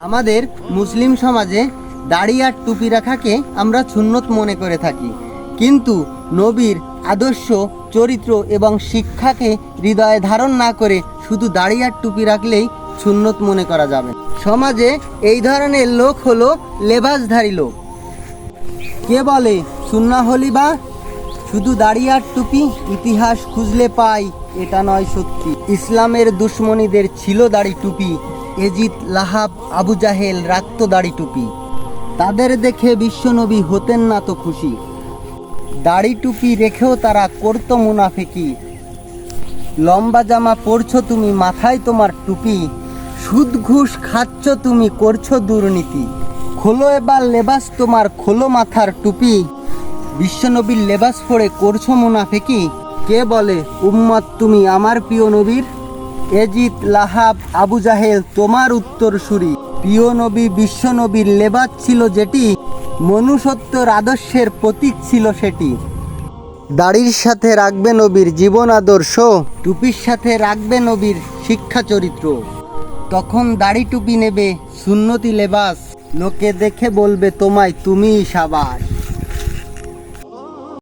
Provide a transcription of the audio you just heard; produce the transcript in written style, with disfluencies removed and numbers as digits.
আমাদের মুসলিম সমাজে দাড়ি আর টুপি রাখাকে আমরা সুন্নত মনে করে থাকি, কিন্তু নবীর আদর্শ, চরিত্র এবং শিক্ষাকে হৃদয়ে ধারণ না করে শুধু দাড়ি আর টুপি রাখলেই সুন্নত মনে করা যাবে। সমাজে এই ধরনের লোক হলো লেবাসধারী লোক। কে বলে সুন্নাহ হলি বা শুধু দাড়ি আর টুপি? ইতিহাস খুঁজলে পাই এটা নয় সত্যি। ইসলামের দুশ্মনীদের ছিল দাড়ি টুপি। এজিদ, লাহাব, আবু জাহেল রাখত দাড়ি টুপি। তাদের দেখে বিশ্বনবী হতেন না তো খুশি। দাড়ি টুপি রেখেও তারা করতো মুনাফিকি। লম্বা জামা পরছো তুমি, মাথায় তোমার টুপি। সুদ ঘুষ খাচ্ছ তুমি, করছো দুর্নীতি। খোলো এবার লেবাস তোমার, খোলো মাথার টুপি। বিশ্বনবীর লেবাস পরে করছো মুনাফিকি। কে বলে উম্মত তুমি আমার প্রিয় নবীর? এজিদ, লাহাব, আবু জাহেল তোমার উত্তরসূরি। প্রিয় নবী বিশ্বনবীর লেবাস ছিল যেটি, মনুষ্যত্বর আদর্শের প্রতীক ছিল সেটি। দাড়ির সাথে রাখবে নবীর জীবন আদর্শ, টুপির সাথে রাখবে নবীর শিক্ষা চরিত্র। তখন দাড়ি টুপি নেবে সুন্নতি লেবাস, লোকে দেখে বলবে তোমায় তুমিই সাবাস।